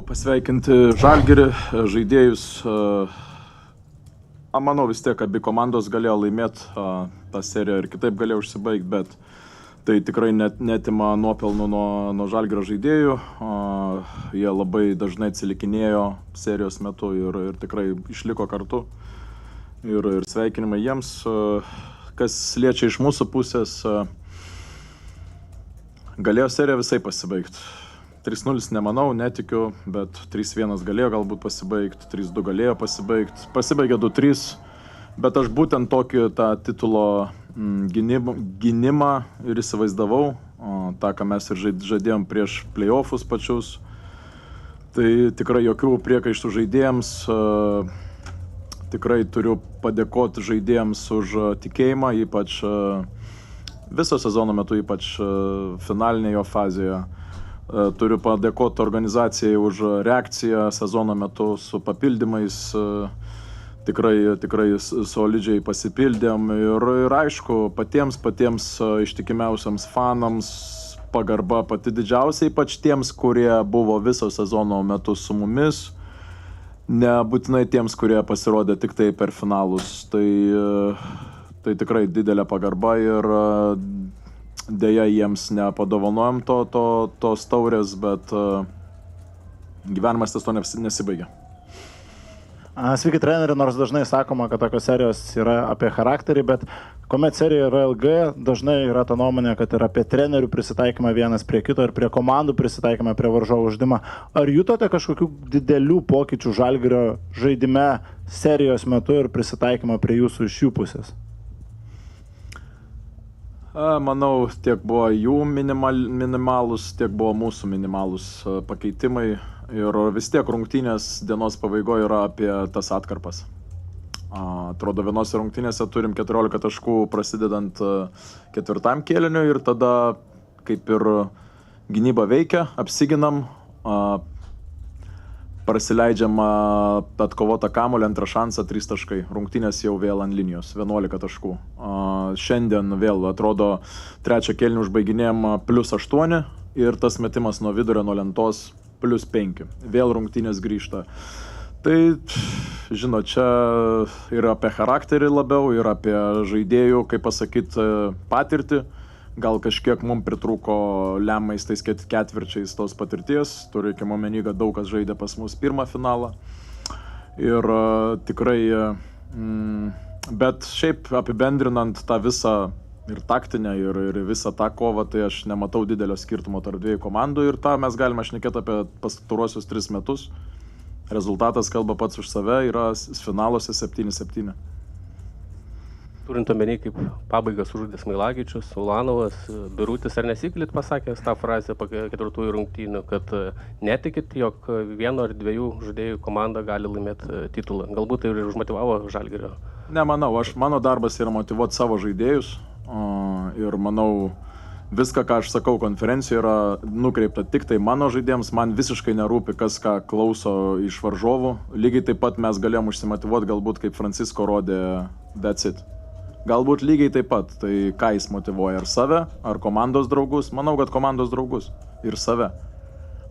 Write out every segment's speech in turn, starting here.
pasveikinti Žalgirį, žaidėjus. Manau, vis tiek abi komandos galėjo laimėti tą seriją ir kitaip galėjo užsibaigti, bet tai tikrai netima nuopelnų nuo Žalgirio žaidėjų. Jie labai dažnai atsilikinėjo serijos metu ir tikrai išliko kartu. Ir sveikinimai jiems. Kas liečia iš mūsų pusės, galėjo serija visai pasibaigti. 3-0 nemanau, netikiu, bet 3-1 galėjo galbūt pasibaigti, 3-2 galėjo pasibaigti. Pasibaigė 2-3, bet aš būtent tokį tą titulo gynimą ir įsivaizdavau, tą, ką mes ir žadėjom prieš playoffus pačius. Tai tikrai jokių priekaištų žaidėjams. Tikrai turiu padėkoti žaidėjams už tikėjimą, ypač viso sezono metu, ypač finalinėje fazėje. Turiu padėkoti organizacijai už reakciją sezono metu su papildymais. Tikrai solidžiai pasipildėm ir aišku, patiems ištikimiausiams fanams pagarba pati didžiausia, ypač tiems, kurie buvo viso sezono metu su mumis. Nebūtinai tiems, kurie pasirodė tik tai per finalus. Tai tikrai didelė pagarba ir dėja jiems nepadovanojom tos taurės, bet gyvenimas ties to nesibaigia. Sveiki treneri, nors dažnai sakoma, kad tokios serijos yra apie charakterį, bet kuomet serija yra ilga, dažnai yra ta nuomonė, kad yra apie trenerių prisitaikymą vienas prie kito ir prie komandų prisitaikymą prie varžovų žaidimą. Ar jutote kažkokių didelių pokyčių Žalgirio žaidime serijos metu ir prisitaikymą prie jūsų iš jų pusės? Manau, tiek buvo jų minimalus, tiek buvo mūsų minimalus pakeitimai. Ir vis tiek rungtynės dienos pabaigoje yra apie tas atkarpas. Atrodo, vienose rungtynėse turim 14 taškų prasidedant ketvirtam kėliniui ir tada kaip ir gynyba veikia, apsiginam, prasileidžiam atkovotą kamuolį, antrą šansą, 3 taškai. Rungtynės jau vėl ant linijos, 11 taškų. Šiandien vėl atrodo trečią kėlinį užbaiginėjom +8 ir tas metimas nuo vidurio, nuo lentos +5. Vėl rungtynės grįžta. Tai, žinot, čia ir apie charakterį labiau, ir apie žaidėjų, kaip pasakyti, patirtį. Gal kažkiek mums pritrūko lemiamais tais ketvirčiais tos patirties. Turėkime omeny, kad daug kas žaidė pas mus pirmą finalą. Ir tikrai, bet šiaip apibendrinant tą visą ir taktinę, ir visą tą kovą, tai aš nematau didelio skirtumo tarp dviejų komandų ir tą mes galime šnekėti apie pastaruosius 3 metus. Rezultatas kalba pats už save, yra finaluose 7-7. Turint omeny, kaip pabaigas užžaidė Smailagičius, Ulanovas, Birutis, ar nesiklit pasakęs tą frazę po 4 rungtynių, kad netikit, jog vieno ar 2 žaidėjų komanda gali laimėti titulą? Galbūt tai ir užmotyvavo Žalgirio? Nemanau, mano darbas yra motyvuoti savo žaidėjus ir manau, viską, ką aš sakau konferencijoje, yra nukreipta tik tai mano žaidėjams, man visiškai nerūpi, kas ką klauso iš varžovų. Lygiai taip pat mes galėjom užsimotyvuoti, galbūt kaip Francisko rodė That's It. Galbūt lygiai taip pat, tai ką jis motyvuoja, ar save, ar komandos draugus? Manau, kad komandos draugus ir save.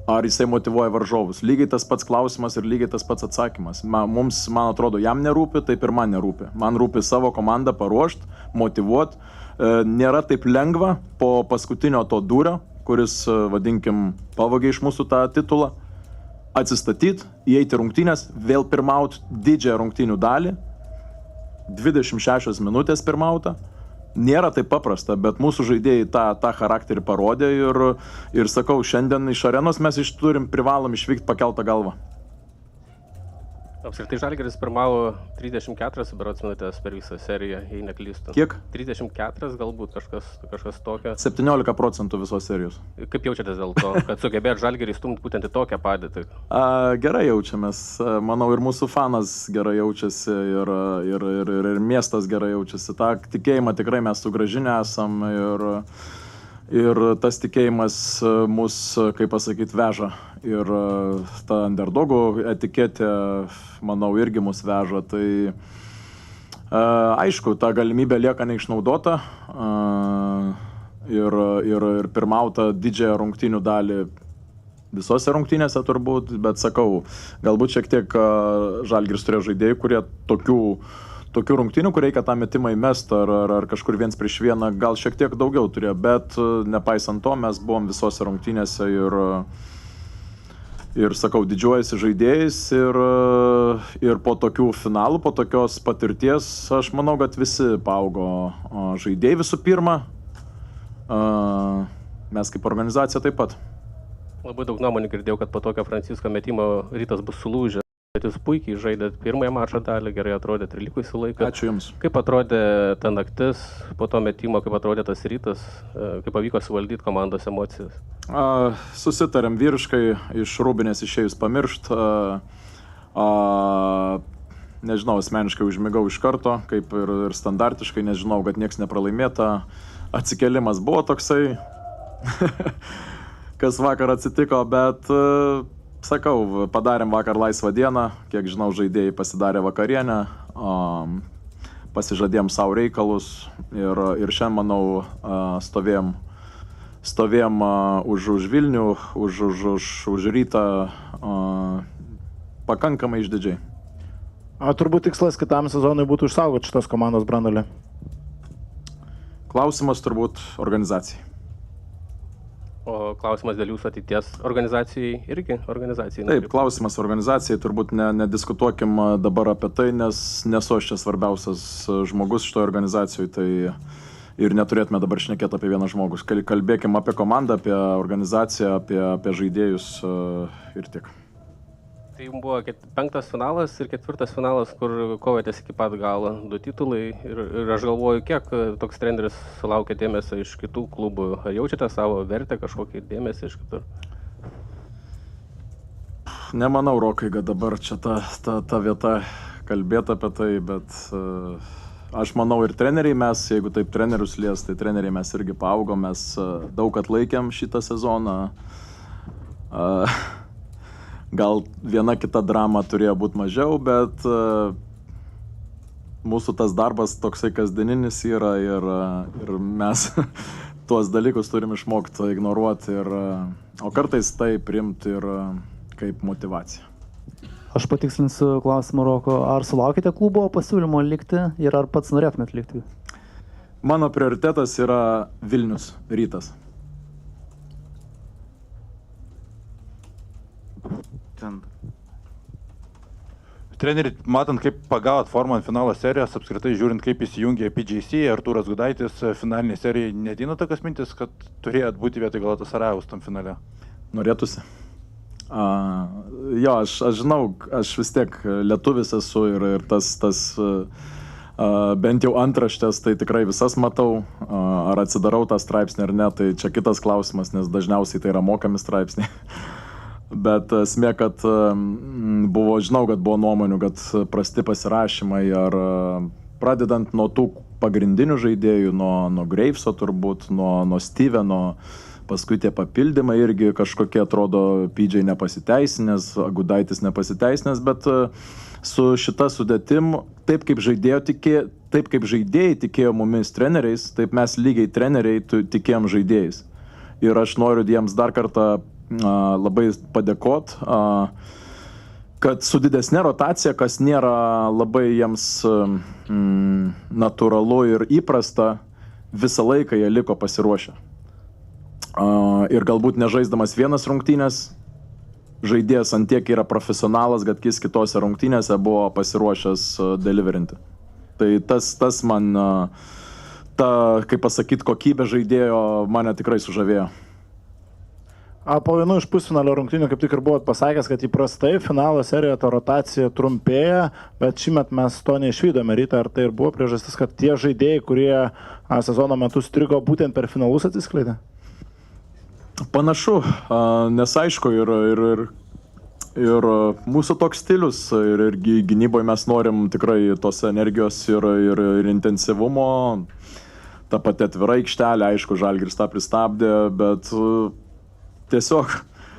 Ar jisai motyvuoja varžovus? Lygiai tas pats klausimas ir lygiai tas pats atsakymas. Mums, man atrodo, jam nerūpi, taip ir man nerūpi. Man rūpi savo komandą paruošti, motyvuoti. Nėra taip lengva po paskutinio to dūrio, kuris, vadinkim, pavogė iš mūsų tą titulą, atsistatyti, įeiti rungtynės, vėl pirmauti didžiąją rungtynių dalį, 26 minutės pirmauta. Nėra taip paprasta, bet mūsų žaidėjai tą charakterį parodė ir sakau, šiandien iš arenos mes privalom išvykti pakeltą galvą. Apskritai Žalgiris pirmavo 34 berods minutės per visą seriją, jei neklystu. Kiek? 34 galbūt kažkas tokio. 17% visos serijos. Kaip jaučiatės dėl to, kad sugebėt Žalgirį stumti būtent į tokią padėtį? Gerai jaučiamės. Manau, ir mūsų fanas gerai jaučiasi ir miestas gerai jaučiasi. Ta tikėjimą tikrai mes sugrąžinę esam ir tas tikėjimas mus, kaip pasakyti, veža. Ir ta underdogų etiketė, manau, irgi mus veža. Tai aišku, ta galimybė lieka neišnaudota ir pirmauta didžiąją rungtynių dalį visose rungtynėse turbūt, bet sakau, galbūt šiek tiek Žalgiris turėjo žaidėjų, kurie tokių rungtynių, kur reikia tą metimą įmesti ar kažkur viens prieš vieną, gal šiek tiek daugiau turėjo, bet nepaisant to, mes buvom visose rungtynėse ir sakau, didžiuojasi žaidėjais ir po tokių finalų, po tokios patirties, aš manau, kad visi paaugo žaidėjai visų pirma, mes kaip organizacija taip pat. Labai daug nuomonių girdėjau, kad po tokio Francisko metimo Rytas bus sulūžęs, bet jūs puikiai žaidėt pirmąją mačo dalį, gerai atrodėt ir likusį laiką. Ačiū Jums. Kaip atrodė ta naktis po to metimo, kaip atrodė tas Rytas, kaip pavyko suvaldyti komandos emocijas? Susitarėm vyriškai, iš rūbinės išėjus pamiršt. Nežinau, asmeniškai užmigau iš karto, kaip ir standartiškai, nežinau, kad nieks nepralaimėta. Atsikelimas buvo toksai, kas vakar atsitiko, bet sakau, padarėm vakar laisvą dieną, kiek žinau, žaidėjai pasidarė vakarienę, pasižadėjom savo reikalus ir šiandien, manau, stovėjom už Vilnių, už Rytą pakankamai išdidžiai. Turbūt tikslas kitam sezonui būtų išsaugoti šitos komandos branduolį. Klausimas turbūt organizacijai. O klausimas dėl jūsų ateities organizacijai irgi organizacijai? Taip, klausimas organizacijai, turbūt nediskutuokim dabar apie tai, nes nesu aš čia svarbiausias žmogus šitoje organizacijoje, tai ir neturėtume dabar šnekėti apie vieną žmogus. Kalbėkim apie komandą, apie organizaciją, apie žaidėjus ir tiek. Tai jums buvo 5 finalas ir 4 finalas, kur kovėtės iki pat galo, 2 titulai ir aš galvoju, kiek toks treneris sulaukia dėmesio iš kitų klubų. Ar jaučiate savo vertę kažkokį dėmesį iš kitur? Nemanau, Rokai, kad dabar čia ta vieta kalbėti apie tai, bet aš manau ir treneriai mes, jeigu taip trenerius lies, tai treneriai mes irgi paaugom, mes daug atlaikėm šitą sezoną. Gal viena kita drama turėjo būti mažiau, bet mūsų tas darbas toksai kasdieninis yra ir mes tuos dalykus turim išmokti ignoruoti, o kartais tai priimti ir kaip motivacija. Aš patikslinsiu klausimą, Roko. Ar sulaukite klubo pasiūlymo likti ir ar pats norėtumėt likti? Mano prioritetas yra Vilnius, Rytas. Treneri, matant, kaip pagavot formą ant finalo serijos, apskritai žiūrint, kaip įsijungė PJC, Artūras Gudaitis finalinė serija, neateina tokios mintis, kad turėjot būti vietoj Galatasarajaus tam finale? Norėtųsi. Jo, aš žinau, aš vis tiek lietuvis esu ir tas bent jau antraštės, tai tikrai visas matau. Ar atsidarau tą straipsnį ar ne, tai čia kitas klausimas, nes dažniausiai tai yra mokami straipsniai. Bet esmė, kad žinau, kad buvo nuomonių, kad prasti pasirašymai, ar pradedant nuo tų pagrindinių žaidėjų, nuo Graveso turbūt, nuo Steveno, paskui tie papildymai irgi kažkokie atrodo PJ nepasiteisinęs, Gudaitis nepasiteisinęs, bet su šita sudėtim, taip kaip žaidėjai tikėjo mumis treneriais, taip mes lygiai treneriai tikėjom žaidėjais. Ir aš noriu jiems dar kartą labai padėkot, kad su didesnė rotacija, kas nėra labai jiems natūralu ir įprasta, visą laiką jie liko pasiruošę. Ir galbūt nežaisdamas vienas rungtynės, žaidėjas antiek yra profesionalas, kad jis kitose rungtynėse buvo pasiruošęs deliverinti. Tai tas man, kaip pasakyti, kokybė žaidėjo mane tikrai sužavėjo. Po vienų iš pusfinalio rungtynių kaip tik ir buvot pasakęs, kad įprastai finalo serijoje ta rotacija trumpėja, bet šįmet mes to neišvydome. Rytą, ar tai ir buvo priežastis, kad tie žaidėjai, kurie sezono metu strigo, būtent per finalus atsiskleidė? Panašu, nes aišku ir mūsų toks stilius ir gynyboje mes norim tikrai tos energijos ir intensyvumo. Ta pati atvira aikštelė, aišku, Žalgiris tą pristabdė, bet tiesiog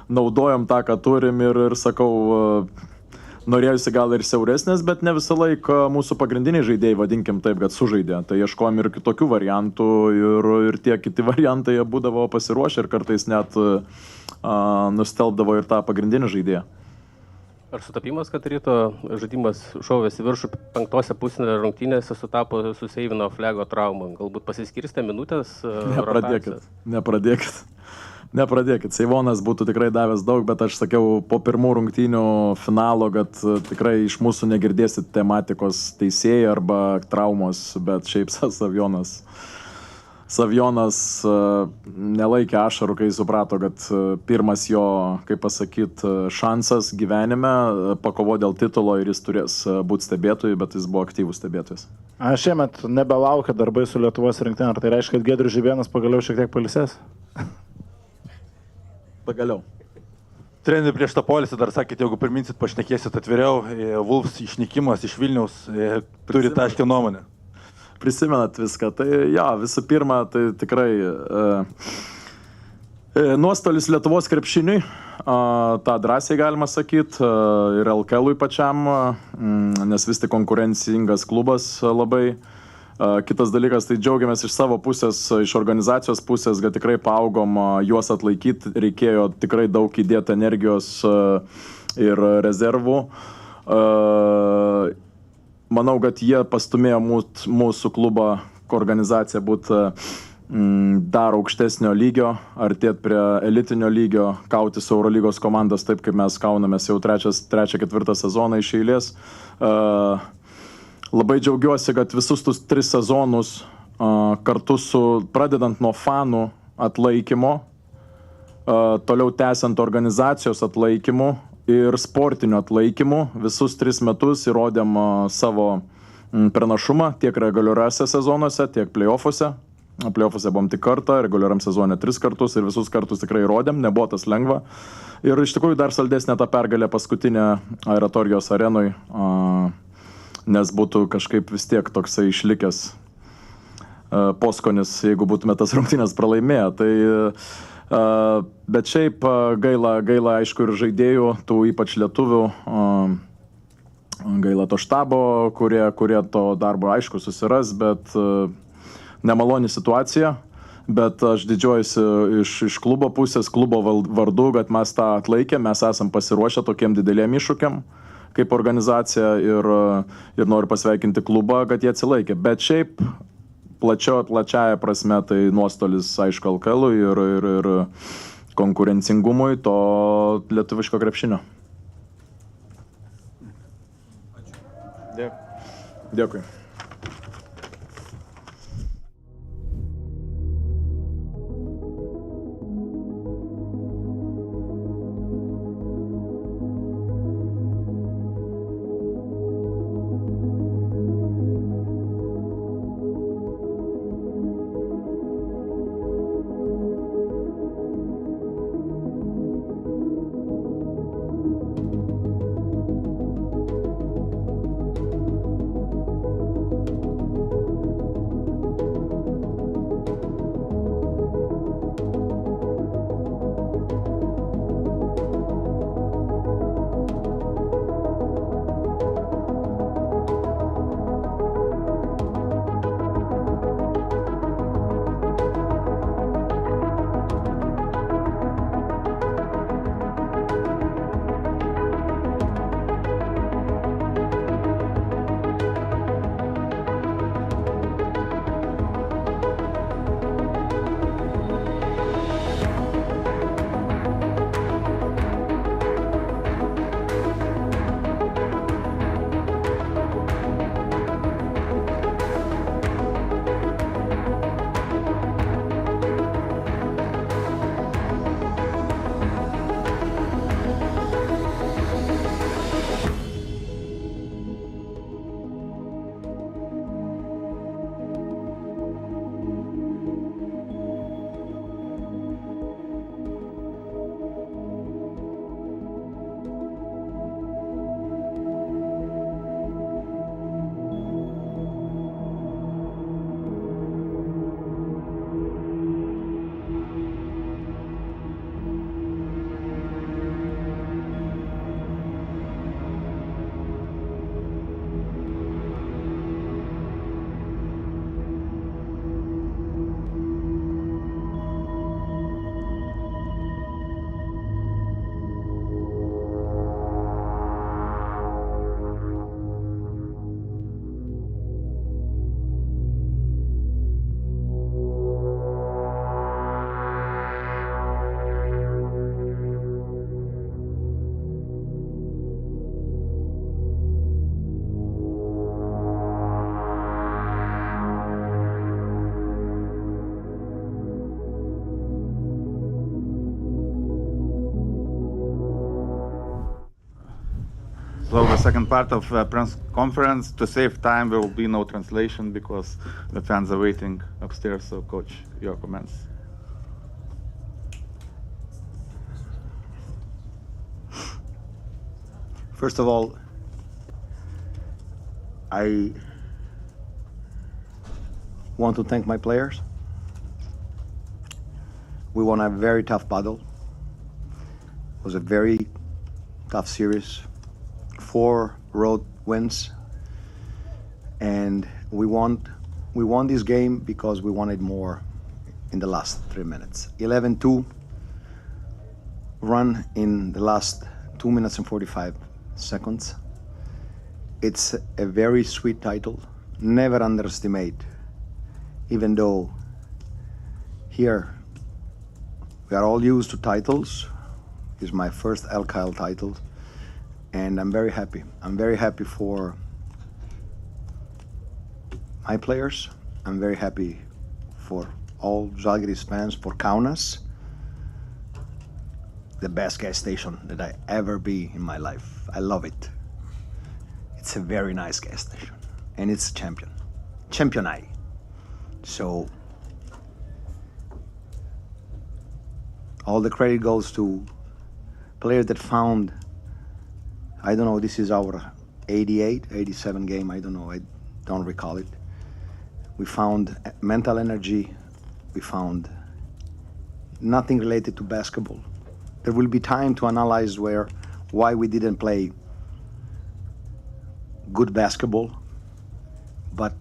naudojom tą, ką turim ir sakau, norėjusi gal ir siauresnės, bet ne visą laiką mūsų pagrindiniai žaidėjai, vadinkim taip, kad sužaidė. Tai ieškojom ir kitokių variantų ir tie kiti variantai būdavo pasiruošę ir kartais net nustelbdavo ir tą pagrindinį žaidėją. Ar sutapimas, kad Ryto žaidimas šovėsi viršų 5 pusfinalio rungtynėse sutapo su Seivino Flego trauma? Galbūt pasiskirstė minutės? Nepradėkit. Seivonas būtų tikrai davęs daug, bet aš sakiau po pirmų rungtynių finalo, kad tikrai iš mūsų negirdėsit tematikos teisėjai arba traumos, bet šiaip Savjonas nelaikė ašarų, kai suprato, kad pirmas jo, kaip pasakyt, šansas gyvenime pakovo dėl titulo ir jis turės būti stebėtojui, bet jis buvo aktyvus stebėtojas. Šiemet nebelaukia darbai su Lietuvos rinktinė, ar tai reiškia, kad Giedrius Žibėnas pagaliau šiek tiek pailsės? Pagaliau. Trenerių prieš tą polisį dar sakėte, jeigu pirminsit, pašnekėsit atviriau, Wolves išnykimas iš Vilniaus turi taškę nuomonę. Prisimenat viską. Tai visų pirma, tai tikrai nuostolis Lietuvos krepšiniui, tą drąsiai galima sakyti, ir LKL-ui pačiam, nes vis tik konkurencingas klubas labai. Kitas dalykas, tai džiaugiamės iš savo pusės, iš organizacijos pusės, kad tikrai paaugom juos atlaikyti, reikėjo tikrai daug įdėti energijos ir rezervų. Manau, kad jie pastumėjo mūsų klubą, organizaciją būti dar aukštesnio lygio, artėti prie elitinio lygio, kauti su Eurolygos komandos taip, kaip mes kaunamės jau 3-4 sezoną iš eilės. Labai džiaugiuosi, kad visus tus 3 sezonus kartu su, pradedant nuo fanų atlaikymo, toliau tęsiant organizacijos atlaikymu, ir sportinio atlaikymu visus 3 metus įrodėm savo pranašumą tiek reguliariuose sezonuose, tiek play-offuose. Play-offuose buvom tik kartą, reguliariam sezone 3 kartus ir visus kartus tikrai įrodėm, nebuvo tas lengva. Ir iš tikrųjų dar saldesnė ta pergalė paskutinė Aeratorijos arenui, nes būtų kažkaip vis tiek toksai išlikęs poskonis, jeigu būtume tas rungtynės pralaimėję. Tai bet šiaip gaila aišku ir žaidėjų, tų ypač lietuvių, gaila to štabo, kurie to darbo aišku susiras, bet nemaloni situacija, bet aš didžiuojuosi iš klubo pusės, klubo vardu, kad mes tą atlaikėm, mes esam pasiruošę tokiem dideliem iššūkiam kaip organizacija ir noriu pasveikinti klubą, kad jie atsilaikė, bet šiaip plačiaja prasme, tai nuostolis, aišku, LKL-ui ir konkurencingumui to lietuviško krepšinio. Dėkui. So the second part of press conference, to save time, there will be no translation because the fans are waiting upstairs. So, coach, your comments. First of all, I want to thank my players. We won a very tough battle. It was a very tough series. 4 road wins, and we won this game because we wanted more in the last 3 minutes. 11-2 run in the last 2 minutes and 45 seconds. It's a very sweet title. Never underestimate, even though here we are all used to titles. It's my first LKL title. And I'm very happy. I'm very happy for my players. I'm very happy for all Žalgiris fans, for Kaunas, the best gas station that I ever be in my life. I love it. It's a very nice gas station, and it's champion I. So all the credit goes to players that found, I don't know, this is our 88, 87 game, I don't know, I don't recall it. We found mental energy, we found nothing related to basketball. There will be time to analyze why we didn't play good basketball, but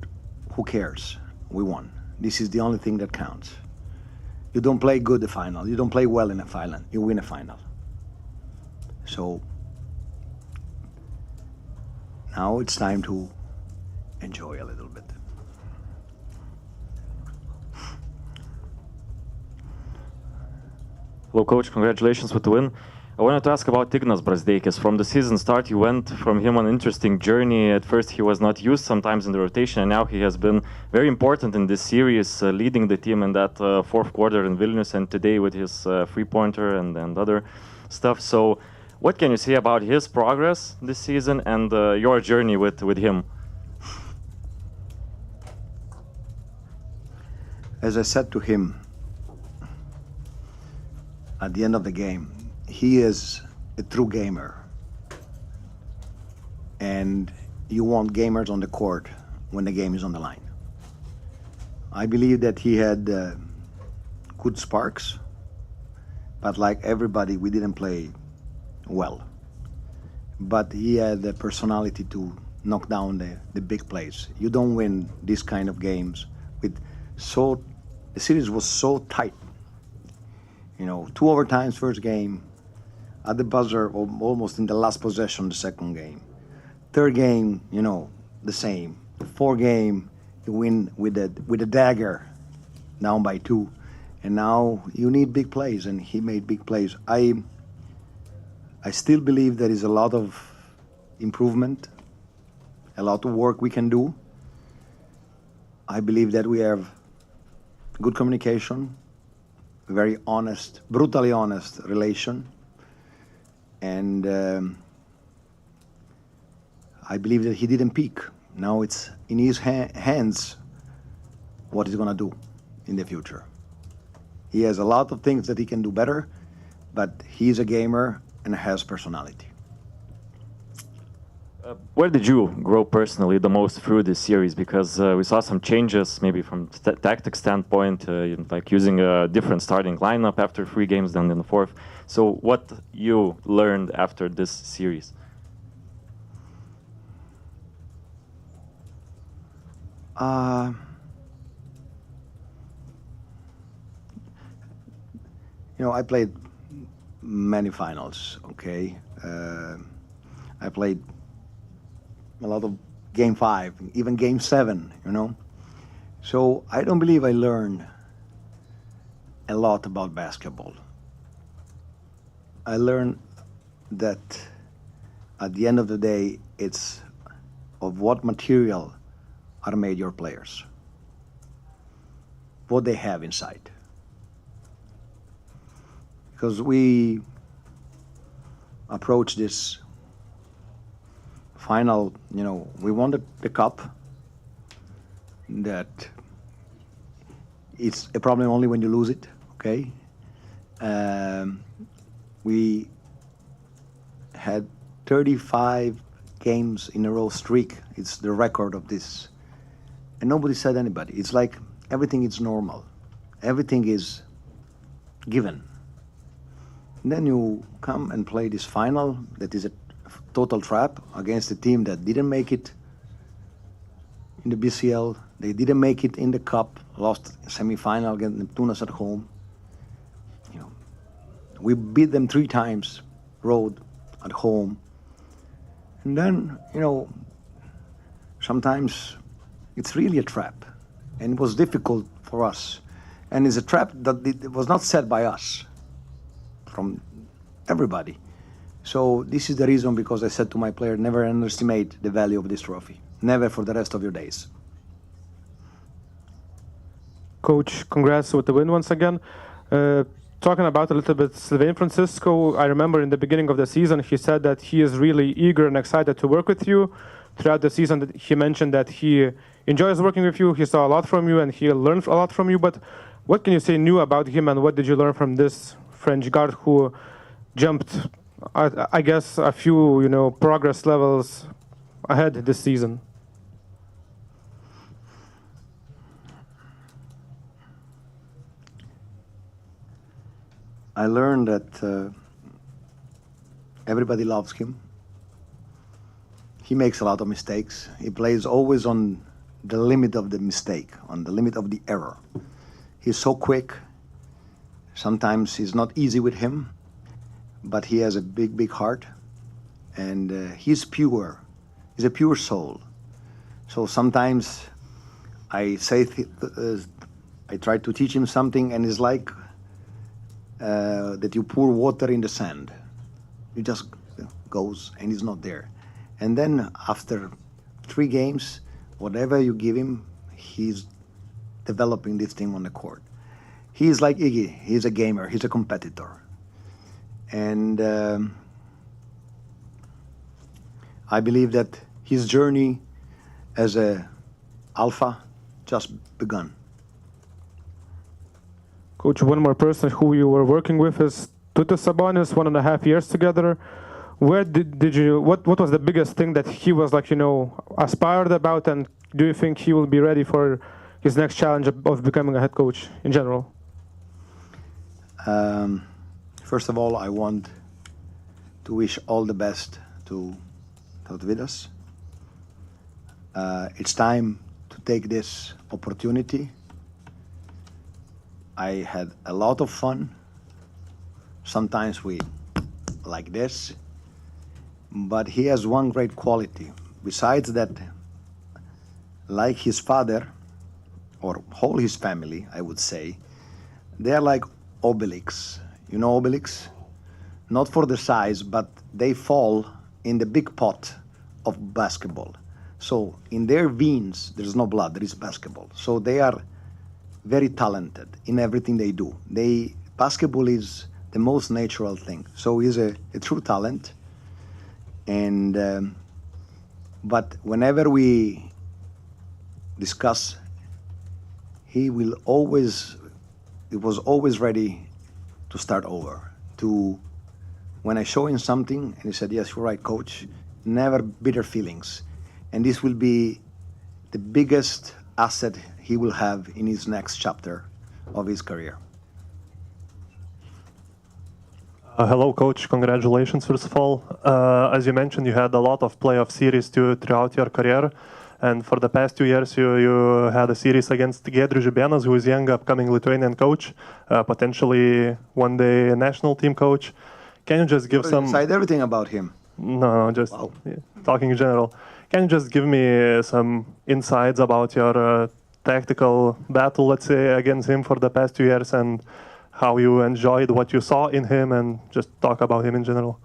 who cares? We won. This is the only thing that counts. You don't play good the final, you don't play well in a final, you win a final. So now it's time to enjoy a little bit. Hello, coach. Congratulations with the win. I wanted to ask about Ignas Brazdeikis. From the season start, you went from him on an interesting journey. At first, he was not used sometimes in the rotation, and now he has been very important in this series, leading the team in that fourth quarter in Vilnius, and today with his three-pointer and other stuff. So what can you say about his progress this season and your journey with him? As I said to him at the end of the game, he is a true gamer. And you want gamers on the court when the game is on the line. I believe that he had good sparks, but like everybody, we didn't play well. But he had the personality to knock down the big plays. You don't win these kind of games with the series was so tight. You know, 2 overtimes first game, at the buzzer, almost in the last possession the second game. Third game, you know, the same. Fourth game, you win with a dagger, down by 2. And now you need big plays, and he made big plays. I still believe there is a lot of improvement, a lot of work we can do. I believe that we have good communication, very honest, brutally honest relation. And I believe that he didn't peak. Now it's in his hands what he's gonna do in the future. He has a lot of things that he can do better, but he's a gamer and has personality. Where did you grow personally the most through this series? Because we saw some changes, maybe from tactic standpoint, like using a different starting lineup after 3 games than in the fourth. So what you learned after this series? You know, I played many finals, okay? I played a lot of Game 5, even Game 7, you know? So I don't believe I learned a lot about basketball. I learned that at the end of the day, it's of what material are made your players, what they have inside. Because we approach this final, we won the cup. That it's a problem only when you lose it, okay? We had 35 games in a row streak. It's the record of this. And nobody said anybody. It's like everything is normal. Everything is given. And then you come and play this final that is a total trap against a team that didn't make it in the BCL. They didn't make it in the cup, lost semi-final against Neptūnas at home. We beat them 3 times, road, at home. And then, sometimes it's really a trap. And it was difficult for us. And it's a trap that it was not set by us, from everybody. So this is the reason because I said to my player, never underestimate the value of this trophy. Never for the rest of your days. Coach, congrats with the win once again. Talking about a little bit Sylvain Francisco, I remember in the beginning of the season, he said that he is really eager and excited to work with you. Throughout the season, he mentioned that he enjoys working with you, he saw a lot from you, and he learned a lot from you. But what can you say new about him, and what did you learn from this French guard who jumped, I guess, a few, progress levels ahead this season? I learned that everybody loves him. He makes a lot of mistakes. He plays always on the limit of the mistake, on the limit of the error. He's so quick. Sometimes it's not easy with him, but he has a big, big heart. And he's pure. He's a pure soul. So sometimes I say, I try to teach him something, and it's like that you pour water in the sand. It just goes and he's not there. And then after 3 games, whatever you give him, he's developing this thing on the court. He's like Iggy. He's a gamer. He's a competitor. And I believe that his journey as a alpha just begun. Coach, one more person who you were working with is Tutis Sabonis, 1.5 years together. Where did you, what was the biggest thing that he was aspired about, and do you think he will be ready for his next challenge of becoming a head coach in general? First of all, I want to wish all the best to Tautvydas. It's time to take this opportunity. I had a lot of fun. Sometimes we like this, but he has one great quality. Besides that, like his father, or whole his family, I would say, they are like Obelix. You know Obelix? Not for the size, but they fall in the big pot of basketball. So in their veins, there's no blood, there is basketball. So they are very talented in everything they do. Basketball is the most natural thing. So he's a true talent. And but whenever we discuss, he was always ready to start over. When I show him something, and he said, "Yes, you're right, coach," never bitter feelings. And this will be the biggest asset he will have in his next chapter of his career. Hello, coach. Congratulations, first of all. As you mentioned, you had a lot of playoff series throughout your career. And for the past 2 years, you had a series against Giedrius Žibėnas, who is young, upcoming Lithuanian coach, potentially one day a national team coach. Can you just give some... Decide everything about him. No, just talking in general. Can you just give me some insights about your tactical battle, let's say, against him for the past 2 years, and how you enjoyed what you saw in him, and just talk about him in general?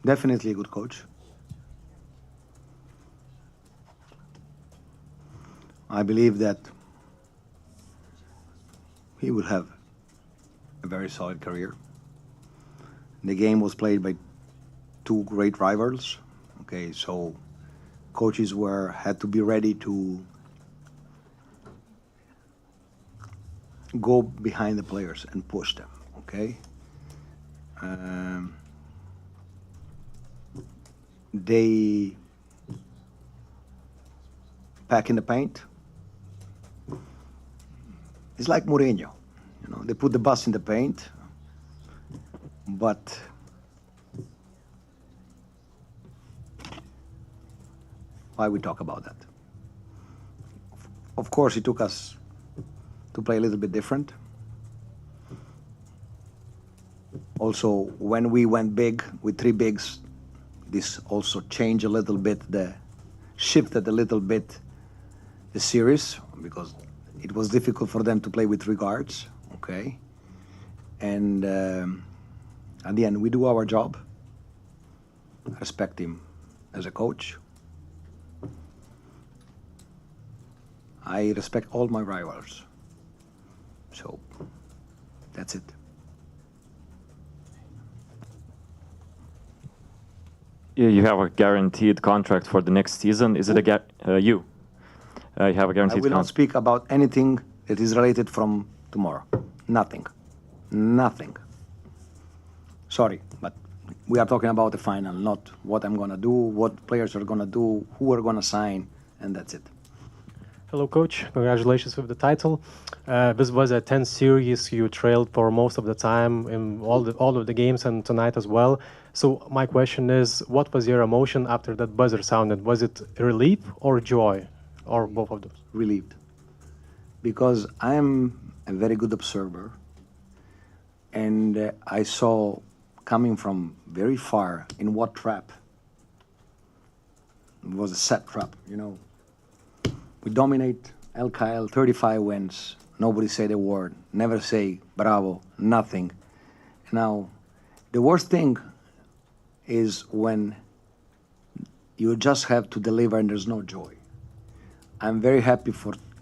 Definitely a good coach. I believe that he will have a very solid career. The game was played by two great rivals. Okay, so coaches had to be ready to go behind the players and push them. Okay, they pack in the paint. It's like Mourinho, they put the bus in the paint, but why we talk about that? Of course, it took us to play a little bit different. Also, when we went big with three bigs, this also changed a little bit, shifted a little bit the series, because it was difficult for them to play with three guards, okay? And at the end, we do our job. I respect him as a coach. I respect all my rivals. So, that's it. You have a guaranteed contract for the next season. Is it you? You have a guaranteed I will not speak about anything that is related from tomorrow. Nothing. Nothing. Sorry, but we are talking about the final, not what I'm going to do, what players are going to do, who are going to sign, and that's it. Hello, Coach. Congratulations with the title. This was a 10 series. You trailed for most of the time in all of the games and tonight as well. So my question is, what was your emotion after that buzzer sounded? Was it relief or joy, or both of those? Relieved, because I am a very good observer, and I saw coming from very far in what trap. It was a set trap, We dominate LKL, 35 wins. Nobody said a word. Never say bravo, nothing. Now, the worst thing is when you just have to deliver and there's no joy. I'm very happy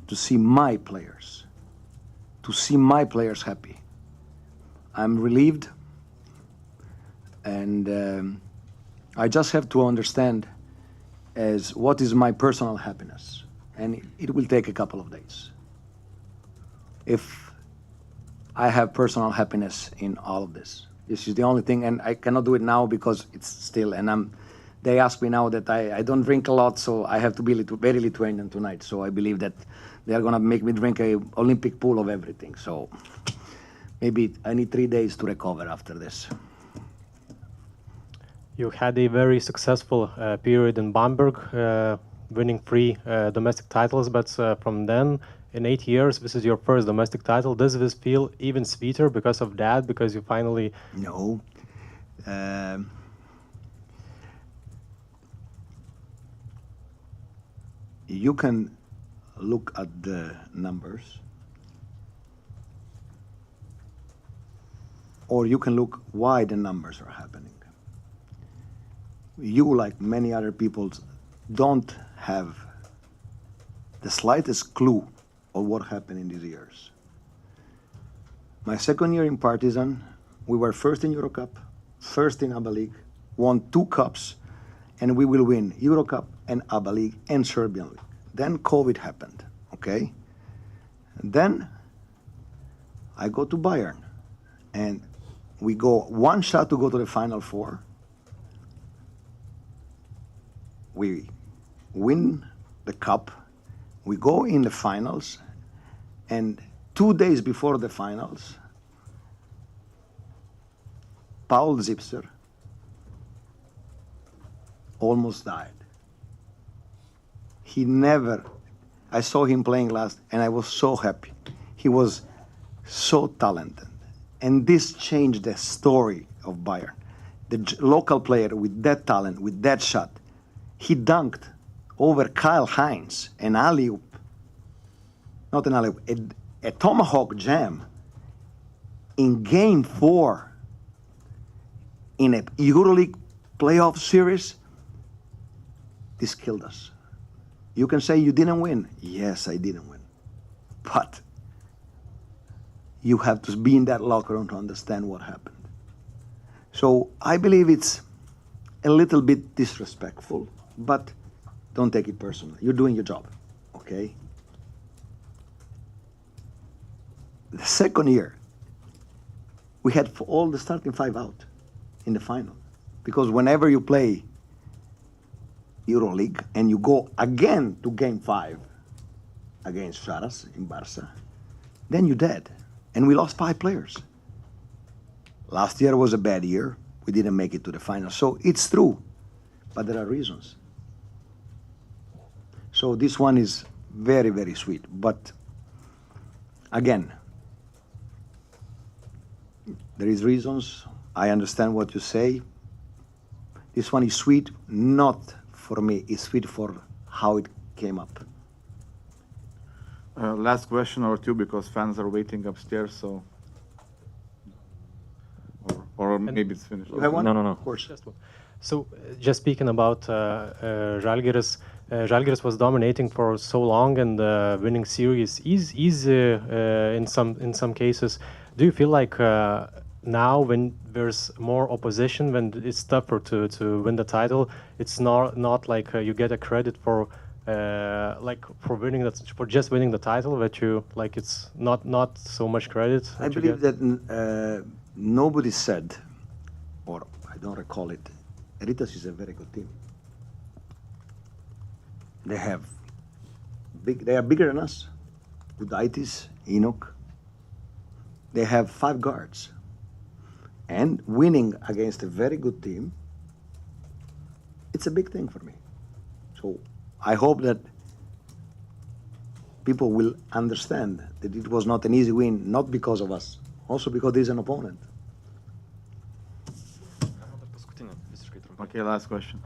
to see my players happy. I'm relieved, and I just have to understand as what is my personal happiness. And it will take a couple of days. If I have personal happiness in all of this. This is the only thing, and I cannot do it now because it's still, and they ask me now that I don't drink a lot, so I have to be very Lithuanian tonight. So I believe that they are going to make me drink a Olympic pool of everything. So maybe I need 3 days to recover after this. You had a very successful period in Bamberg, winning 3 domestic titles, but from then, in 8 years, this is your first domestic title. Does this feel even sweeter because of that, because you finally... No. You can look at the numbers, or you can look why the numbers are happening. You, like many other people, don't have the slightest clue of what happened in these years. My second year in Partizan, we were first in Eurocup, first in ABA League, won 2 cups, and we will win Eurocup and ABA League and Serbian League. Then COVID happened, okay? And then I go to Bayern, and we go 1 shot to go to the Final Four. We win the cup, we go in the finals, and 2 days before the finals, Paul Zipser almost died. I saw him playing last, and I was so happy. He was so talented. And this changed the story of Bayern. The local player with that talent, with that shot, he dunked over Kyle Hines, an alley-oop, not an alley-oop, a tomahawk jam in Game 4 in a EuroLeague playoff series. This killed us. You can say you didn't win. Yes, I didn't win. But you have to be in that locker room to understand what happened. So I believe it's a little bit disrespectful, but don't take it personally. You're doing your job, okay? The second year, we had all the starting five out in the final. Because whenever you play EuroLeague and you go again to game 5 against Charas in Barca, then you're dead. And we lost 5 players. Last year was a bad year. We didn't make it to the final. So it's true, but there are reasons. So this one is very, very sweet. But again, there is reasons. I understand what you say. This one is sweet, not for me. It's sweet for how it came up. Last question or two, because fans are waiting upstairs, so... Or maybe it's finished. You have one? No. Of course. Just one. So, just speaking about Žalgiris, Žalgiris was dominating for so long and winning series is easy in some cases. Do you feel like now, when there's more opposition, when it's tougher to win the title, it's not like you get a credit for winning that, for just winning the title, that you like, it's not so much credit? I believe that nobody said, or I don't recall it, Ryto is a very good team. They are bigger than us. Gudaitis, Enoch. They have 5 guards. And winning against a very good team, it's a big thing for me. So I hope that people will understand that it was not an easy win, not because of us, also because there's an opponent. Okay, last question.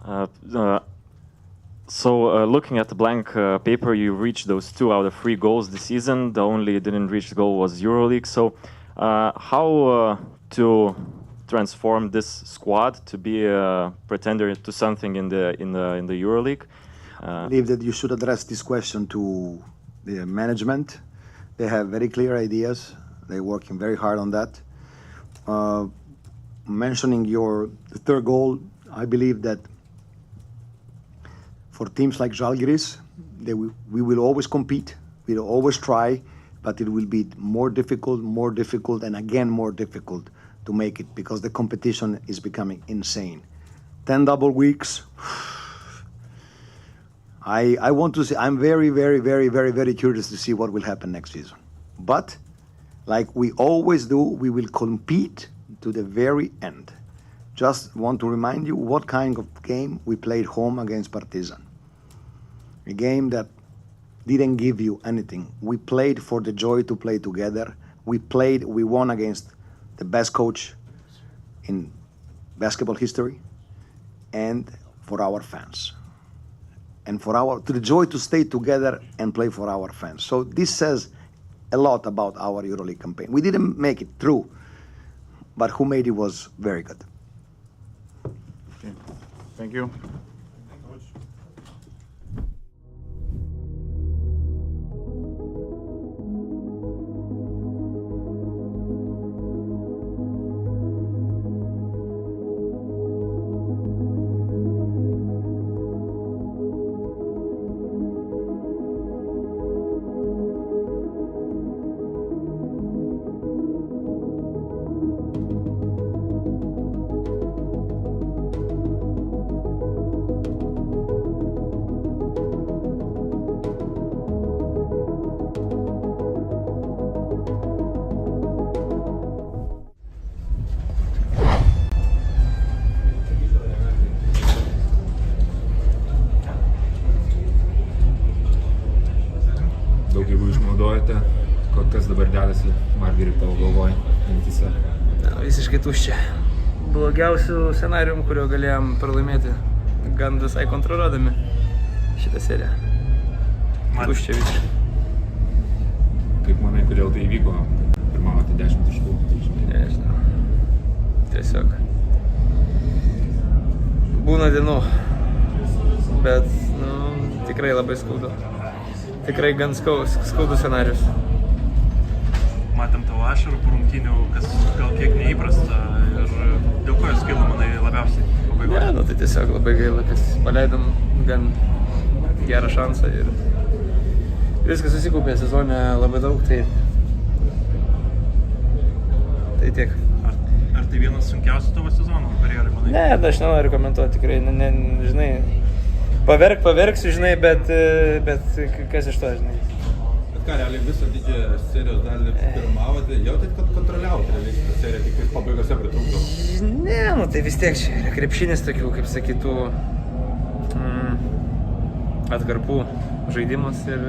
So looking at the blank paper, you reached those 2 out of 3 goals this season. The only didn't reach the goal was EuroLeague. So how to transform this squad to be a pretender to something in the EuroLeague? I believe that you should address this question to the management. They have very clear ideas. They're working very hard on that. Mentioning the 3rd goal, I believe that for teams like Žalgiris, we will always compete. We'll always try, but it will be more difficult, and again more difficult to make it because the competition is becoming insane. 10 double weeks. I want to see. I'm very, very, very, very, very curious to see what will happen next season. But like we always do, we will compete to the very end. Just want to remind you what kind of game we played home against Partizan. A game that didn't give you anything. We played for the joy to play together. We won against the best coach in basketball history, and for our fans. And to the joy to stay together and play for our fans. So this says a lot about our EuroLeague campaign. We didn't make it through, but who made it was very good. Okay. Thank you. Daug jėgų išnaudojate, kas dabar dedasi Margirai tavo galvoje, mintyse? Visiškai tuščia. Blogiausių scenarijum, kurio galėjom pralaimėti, gan visai kontroliuodami šitą seriją. Tuščia visiškai. Kaip manai, kodėl tai įvyko? Pirmavote 10 taškų. Nežinau. Tiesiog. Būna dienų, bet tikrai labai skaudu. Tikrai gan skaudus scenarius. Matėm tavo ašarų po rungtynių, kas gal kiek neįprasta ir dėl ko jūs kilo, manai, labiausiai pabaigoje? Tai tiesiog tiesiog labai gaila, kad paleidom gan gerą šansą ir viskas susikaupė sezone labai daug, tai tiek. Ar tai vienas sunkiausių tavo sezonų karjerai, manai? Ne, aš nenoriu komentuoti, tikrai, žinai, paverksiu, žinai, bet kas iš to, žinai. Bet ką, realiai visą didžiąją serijos dalį pirmavote, jautėt, kad kontroliavote realiai šitą seriją, tik pabaigose pritrūkdavo? Ne, tai vis tiek čia yra krepšinis tokių, kaip sakytų, atkarpų žaidimas ir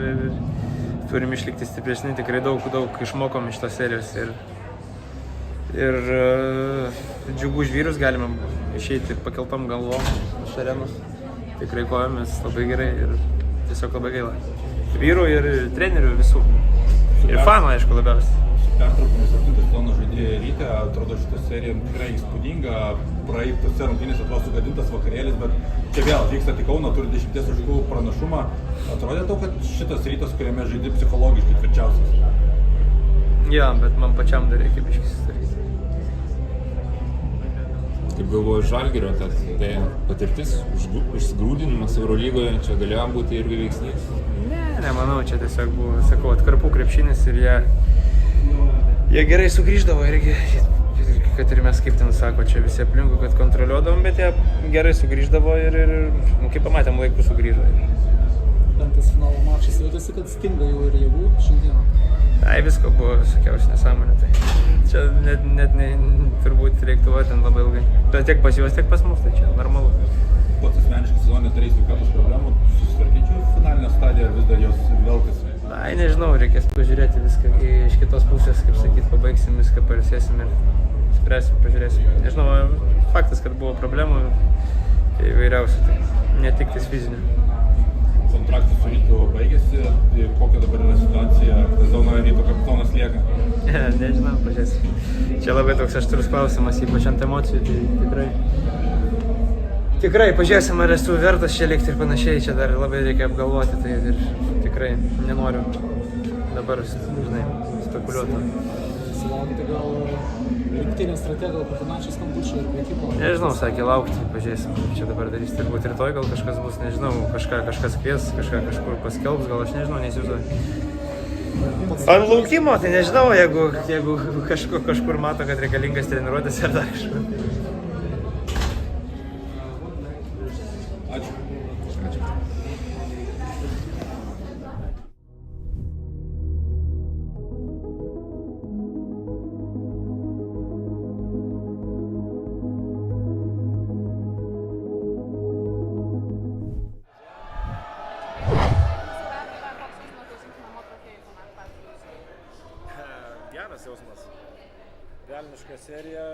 turim išlikti stipresni, tikrai daug išmokom iš tos serijos ir džiugų žvyrus galime išeiti pakeltom galvom iš arenos, tikrai kojomis labai gerai ir tiesiog labai gaila. Vyrų ir trenerių visų. Ir fanų, aišku, labiausiai. Su pertraukomis 7 sezono žaidėjai Ryte, atrodo šitą seriją tikrai įspūdinga, praeitose rungtynėse atrodo sugadintas vakarėlis, bet čia vėl vykstat į Kauną, turi 10 taškų pranašumą. Atrodė tau, kad šitas Rytas, kuriame žaidži psichologiškai tvirčiausias? Ja, bet man pačiam dar reikia biškis susitvarkyti. Kaip galvoju, Žalgirio, tai patirtis, užsigrūdinimas Eurolygoje, čia galėjo būti irgi veiksnys? Nemanau, čia tiesiog buvo, sakau, atkarpų krepšinis ir jie gerai sugrįždavo irgi, kad ir mes, kaip ten sako, čia visi aplinkui, kad kontroliuodavom, bet jie gerai sugrįždavo ir kaip pamatėm, laiku sugrįžo. Penktas finalo mačas, jautėsi, kad stinga jau ir jėgų šiandieną? Tai visko buvo visokiausiai nesąmonė, tai čia net turbūt reiktų ten labai ilgai. Bet tiek pas juos, tiek pas mus, tai čia normalu. Pats asmeniškai sezonė turėjai sveikatos problemų, susitvarkyčiau finalinę stadiją ar vis dar jos velkasi? Ai, nežinau, reikės pažiūrėti viską iš kitos pusės, kaip sakyt, pabaigsim viską, pailsėsim ir spręsim, pažiūrėsim. Nežinau, faktas, kad buvo problemų įvairiausių, tai ne tik tais fizinių. Kontraktas su Rytu baigėsi, kokia dabar yra situacija, sezono Ryto kapitonas lieka? Nežinau, pažiūrėsim. Čia labai toks aštrus klausimas, ypač ant emocijų, tai tikrai pažiūrėsim, ar esu vertas čia likti ir panašiai, čia dar labai reikia apgalvoti, tai ir tikrai nenoriu dabar, žinai, spekuliuoti. Sulaukite gal rinktinės strategą, patinačių skambučių ir kvietimo? Nežinau, sakė laukti, pažiūrėsim, kaip čia dabar darys, turbūt rytoj gal kažkas bus, nežinau, kažkas kvies, kažką kažkur paskelbs, gal aš nežinau, neįsivaizduoju. Ant laukimo, tai nežinau, jeigu kažkur mato, kad reikalingas treniruotis ar dar kažkur. Ačiū. Geras jausmas. Velniška serija,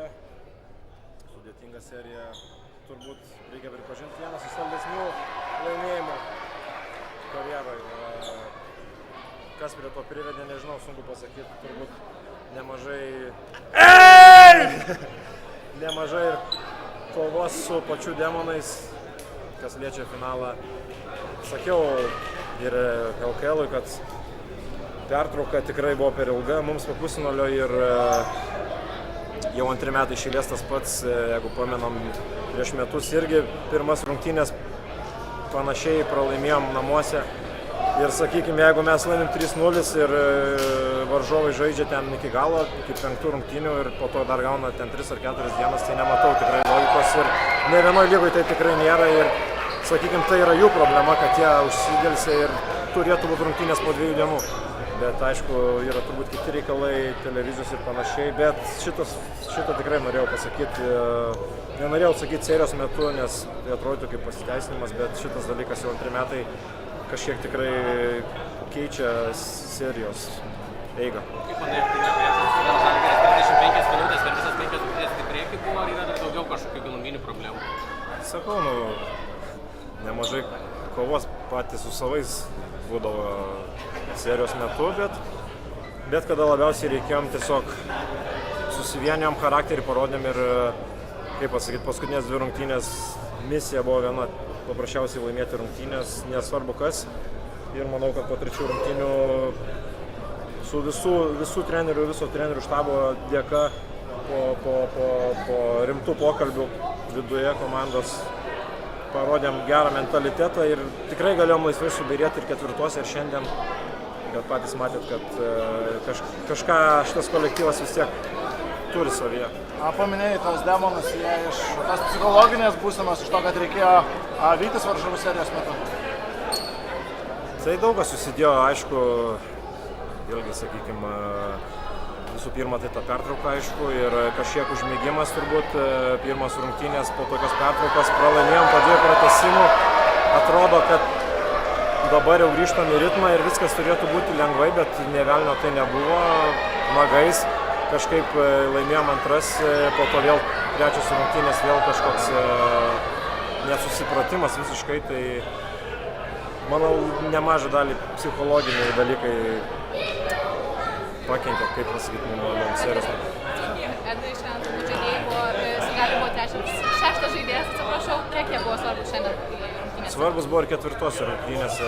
sudėtinga serija, turbūt reikia pripažinti vienas iš saldesnių laimėjimų karjeroje. Kas prie to privedė, nežinau, sunku pasakyti, turbūt nemažai ir kovos su pačiu demonais, kas liečia finalą. Sakiau ir LKL-ui, kad pertrauka tikrai buvo per ilga mums po pusfinalio ir jau 2 metai iš eilės tas pats, jeigu pamenam, prieš metus irgi pirmas rungtynės panašiai pralaimėjom namuose. Ir sakykime, jeigu mes laimim 3-0 ir varžovai žaidžia ten iki galo, iki 5 rungtynių ir po to dar gauna ten 3 ar 4 dienas, tai nematau tikrai logikos ir ne vienoj lygoj tai tikrai nėra ir sakykime, tai yra jų problema, kad jie užsidėlsia ir turėtų būti rungtynės po 2 dienų. Bet aišku, yra turbūt kiti reikalai, televizijos ir panašiai, bet šitą tikrai norėjau pasakyti, nenorėjau sakyti serijos metu, nes tai atrodytų kaip pasiteisinimas, bet šitas dalykas jau 2 metai kažkiek tikrai keičia serijos eigą. Kaip manai, ar tai yra priežastis? 35 minutės per visas 5 rungtynes į priekį buvo, ar yra dar daugiau kažkokių giluminių problemų? Sakau, nemažai kovos patys su savais būdavo serijos metu, bet kada labiausiai reikėjom tiesiog susivienijom, charakterį parodėm ir, kaip pasakyti, paskutinės 2 rungtynės misija buvo viena paprasčiausiai laimėti rungtynės, nesvarbu kas. Ir manau, kad po 3 rungtynių su visų trenerių, viso trenerių štabo dėka po rimtų pokalbių viduje komandos parodėm gerą mentalitetą ir tikrai galėjom laisvai subirėti ir ketvirtose ir šiandien, bet patys matėt, kad kažką šitas kolektyvas vis tiek turi savyje. Paminėjai tos demonus, jie iš tos psichologinės būsenos, iš to, kad reikėjo vytis varžovų serijos metu. Tai daug kas susidėjo, aišku, vėlgi, sakykime, visų pirma, tai ta pertrauka, aišku, ir kažkiek užmėgimas turbūt, pirmas rungtynės po tokios pertraukos pralaimėjom po 2 pratęsimų. Atrodo, kad dabar jau grįžtam į ritmą ir viskas turėtų būti lengvai, bet nė velnio tai nebuvo. Nagais kažkaip laimėjom antras, po to vėl trečias rungtynės, vėl kažkoks nesusipratimas visiškai, tai manau, nemažą dalį psichologiniai dalykai pakenkė, kaip pasakyti, nuo serijos. Edai, šiandien turbūt žaidėjai buvo, Gali buvo 6 žaidėjas, atsiprašau, kiek buvo svarbus šiandien rungtynėse? Svarbus buvo ir ketvirtose rungtynėse,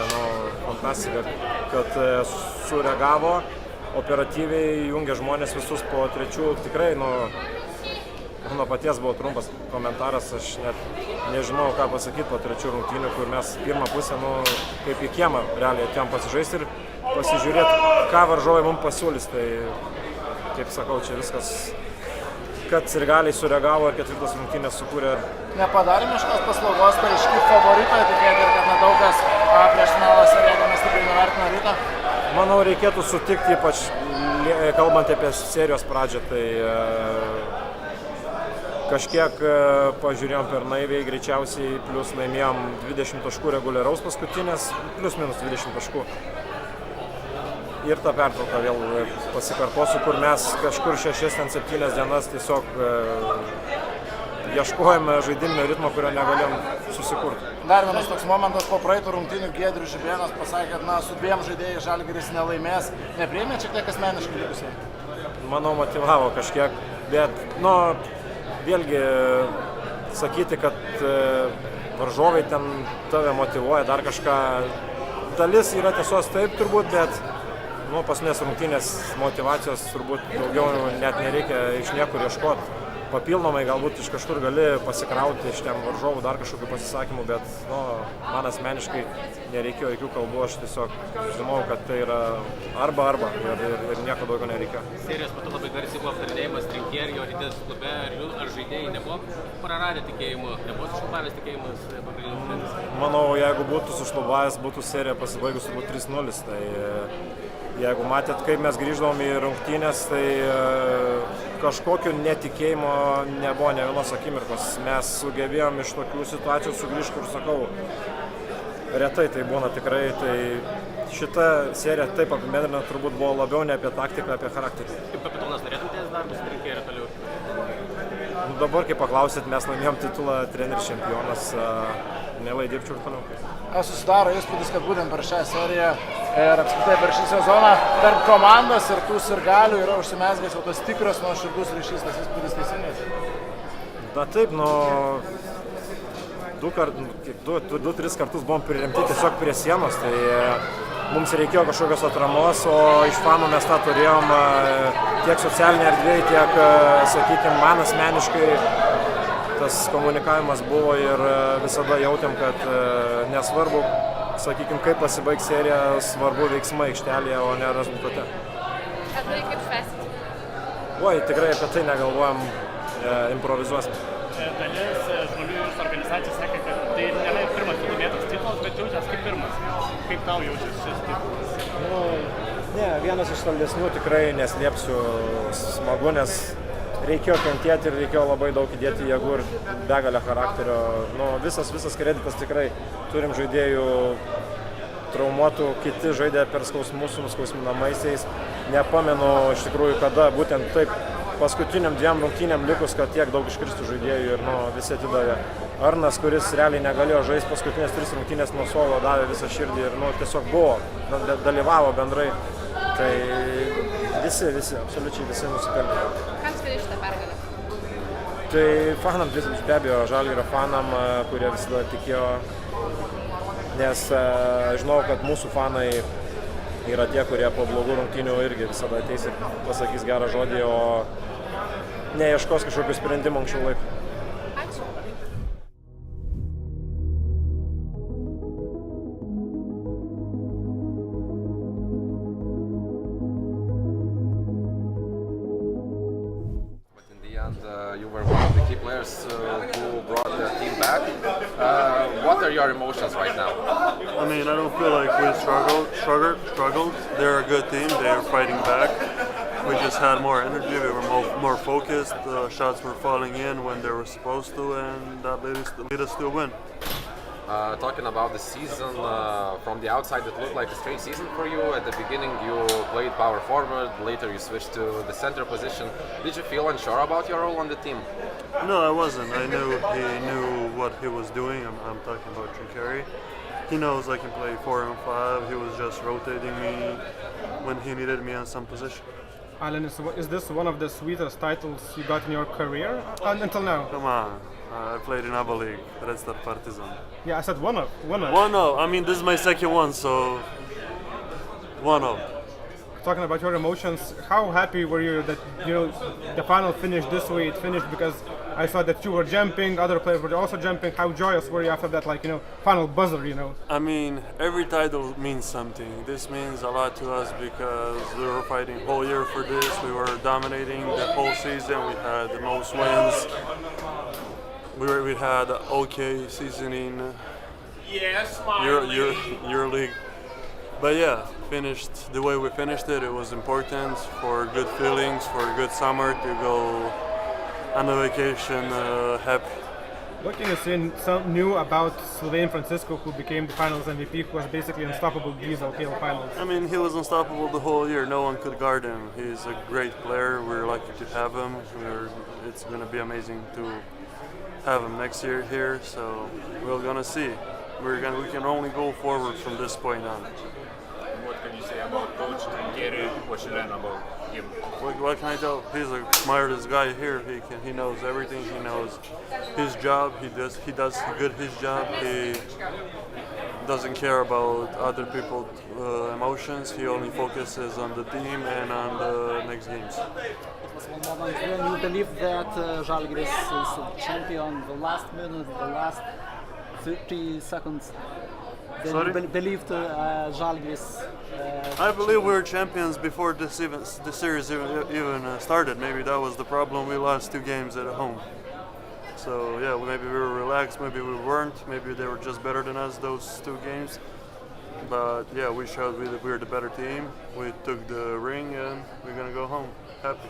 fantastika, kad sureagavo, operatyviai jungė žmonės visus po trečių, tikrai, mano paties buvo trumpas komentaras, aš net nežinau, ką pasakyti po trečių rungtynių, kur mes pirmą pusę, kaip į kiemą realiai atėjom pasižaisti ir pasižiūrėti, ką varžovai mums pasiūlys. Tai, kaip sakau, čia viskas, kad sirgaliai sureagavo ir ketvirtas rungtynės sukūrė. Nepadarėme šios paslaugos, tai iški favoritoje tikėti ir kad nedaug kas prieš finalo seriją gana stipriai nuvertino Ryto? Manau, reikėtų sutikti, ypač kalbant apie serijos pradžią, tai kažkiek pažiūrėjom per naiviai, greičiausiai plius laimėjom 20 taškų reguliaraus paskutinės, plius minus 20 taškų. Ir tą pertrauką vėl pasikartosiu, kur mes kažkur 6-7 dienas tiesiog ieškojame žaidiminio ritmo, kurio negalėjom susikurti. Dar vienas toks momentas po praeitų rungtynių Giedrius Žibėnas pasakė, kad su 2 žaidėjais Žalgiris nelaimės. Nepriėmė šiek tiek asmeniškai likusiai? Manau, motyvavo kažkiek, bet, vėlgi sakyti, kad varžovai ten tave motyvuoja, dar kažką. Dalis yra tiesos taip turbūt, bet paskutinės rungtynės motyvacijos turbūt daugiau net nereikia iš niekur ieškoti. Papildomai galbūt iš kažkur gali pasikrauti iš ten varžovų dar kažkokių pasisakymų, bet man asmeniškai nereikėjo jokių kalbų, aš tiesiog žinau, kad tai yra arba ir nieko daugiau nereikėjo. Serijos metu labai garsiai buvo aptarinėjimas Trenerių, Rytas klube, ar žaidėjai nebuvo praradę tikėjimų, nebuvo sušlubavęs tikėjimas pagrindinių treneris? Manau, jeigu būtų sušlubavęs, būtų serija pasibaigus turbūt 3-0. Tai jeigu matėt, kaip mes grįždavom į rungtynės, tai kažkokio netikėjimo nebuvo ne vienos akimirkos. Mes sugebėjom iš tokių situacijų sugrįžti, kur sakau, retai tai būna tikrai. Tai šita serija taip apibendrina turbūt buvo labiau ne apie taktiką, apie charakterį. Kaip kapitonas norėtum tęsti darbus rinkėjai ir toliau? Dabar, kai paklausėt, mes laimėjom titulą treneris čempionas, mielai dirbčiau ir toliau. Susidaro įspūdis, kad būtent per šią seriją ir apskritai per šį sezoną tarp komandos ir tų sirgalių yra užsimezgęs jau tas tikras nuoširdus ryšys, tas įspūdis teisingas. Na taip, 2-3 kartus buvom priremti tiesiog prie sienos, tai mums reikėjo kažkokios atramos, o iš fanų mes tą turėjom tiek socialinėje erdvėje, tiek, sakykime, man asmeniškai tas komunikavimas buvo ir visada jautėm, kad nesvarbu, sakykime, kaip pasibaigs serija, svarbu veiksmai aikštelėje, o ne rezultate. Edai, kaip švęsit? Tikrai apie tai negalvojam, improvizuosim. Dalis žmonių jūsų organizacijos sakė, kad tai nėra pirmas laimėtas titulas, bet jaučiasi kaip pirmas. Kaip tau jaučiasi šis titulas? Ne, vienas iš saldesnių tikrai neslėpsiu, smagu, nes reikėjo kentėti ir reikėjo labai daug įdėti jėgų ir begalę charakterio. Visas kreditas tikrai. Turim žaidėjų traumuotų, kiti žaidė per skausmus su nuskausminamaisiais. Nepamenu iš tikrųjų, kada būtent taip paskutiniam 2 rungtynėm likus, kad tiek daug iškristų žaidėjų ir visi atidavė. Arnas, kuris realiai negalėjo žaisti paskutinės 3 rungtynės nuo suolo, davė visą širdį ir tiesiog buvo, dalyvavo bendrai. Tai visi, absoliučiai visi nusipelnė. Kam skiri šitą pergalę? Tai fanam, be abejo, Žalgirio fanam, kurie visada tikėjo, nes žinau, kad mūsų fanai yra tie, kurie po blogų rungtynių irgi visada ateis ir pasakys gerą žodį, o neieškos kažkokių sprendimų anksčiau laiko. Ačiū. brought the team back. What are your emotions right now? I mean, I don't feel like we struggled. They're a good team. They are fighting back. We just had more energy. We were more focused. The shots were falling in when they were supposed to, and that led us to a win. Talking about the season, from the outside it looked like a strange season for you. At the beginning you played power forward, later you switched to the center position. Did you feel unsure about your role on the team? No, I wasn't. I knew he knew what he was doing. I'm talking about Trenerių. He knows I can play 4 and 5. He was just rotating me when he needed me in some position. Alen, is this one of the sweetest titles you got in your career until now? Come on. I played in ABA League, Red Star Partizan. Yeah, I said one of. I mean, this is my second one, so one of. Talking about your emotions, how happy were you that the final finished this way? It finished because I saw that you were jumping, other players were also jumping. How joyous were you after that, final buzzer? I mean, every title means something. This means a lot to us because we were fighting whole year for this. We were dominating the whole season. We had the most wins. We had an okay season in EuroLeague. But yeah, finished the way we finished it. It was important for good feelings, for a good summer to go on a vacation happy. What can you say new about Slovene Francisco, who became the finals MVP, who was basically unstoppable these LKL finals? I mean, he was unstoppable the whole year. No one could guard him. He's a great player. We're lucky to have him. It's going to be amazing to have him next year here. So we're going to see. We can only go forward from this point on. What can you say about Coach Trenerių? What you learn about him? What can I tell? He's the smartest guy here. He knows everything. He knows his job. He does good his job. He doesn't care about other people's emotions. He only focuses on the team and on the next games. When you believe that Žalgiris is champion, the last minute, the last 30 seconds. Sorry? You believed Žalgiris. I believe we were champions before the series even started. Maybe that was the problem. We lost 2 games at home. So yeah, maybe we were relaxed. Maybe we weren't. Maybe they were just better than us those 2 games. But yeah, we showed that we were the better team. We took the ring and we're gonna go home happy.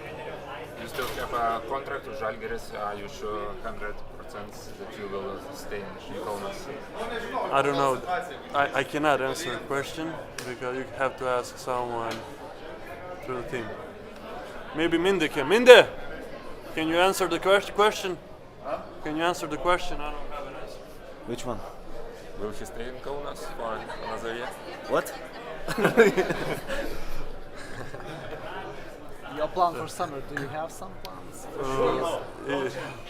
You still have a contract with Žalgiris. Are you sure 100% that you will stay in Kaunas? I don't know. I cannot answer a question because you have to ask someone through the team. Maybe Minde can. Minde, can you answer the question? Can you answer the question? I don't have an answer. Which one? Will he stay in Kaunas for another year? What? Your plan for summer? Do you have some plans?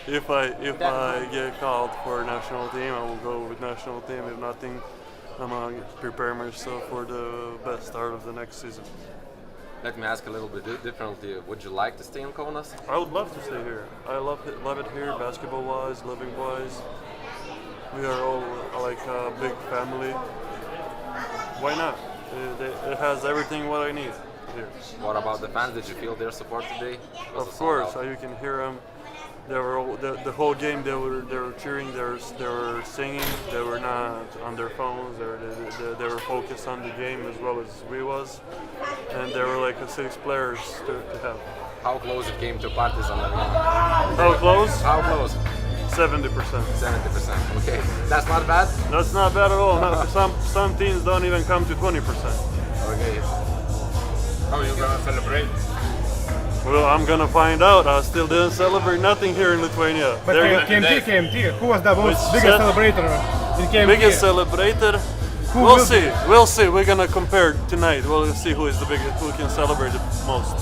If I get called for a national team, I will go with national team. If nothing, I'm gonna prepare myself for the best start of the next season. Let me ask a little bit differently. Would you like to stay in Kaunas? I would love to stay here. I love it here, basketball-wise, living-wise. We are all like a big family. Why not? It has everything what I need here. What about the fans? Did you feel their support today? Of course, you can hear them. They were all, the whole game. They were cheering. They were singing. They were not on their phones. They were focused on the game as well as we was. And they were like 6 players to have. How close it came to Partizan Arena? How close? How close? 70%. 70%. Okay, that's not bad. That's not bad at all. Some teams don't even come to 20%. Okay. How are you gonna celebrate? Well, I'm gonna find out. I still didn't celebrate nothing here in Lithuania. But KMT, who was the biggest celebrator in KMT? Biggest celebrator? We'll see. We're gonna compare tonight. We'll see who is the biggest, who can celebrate the most.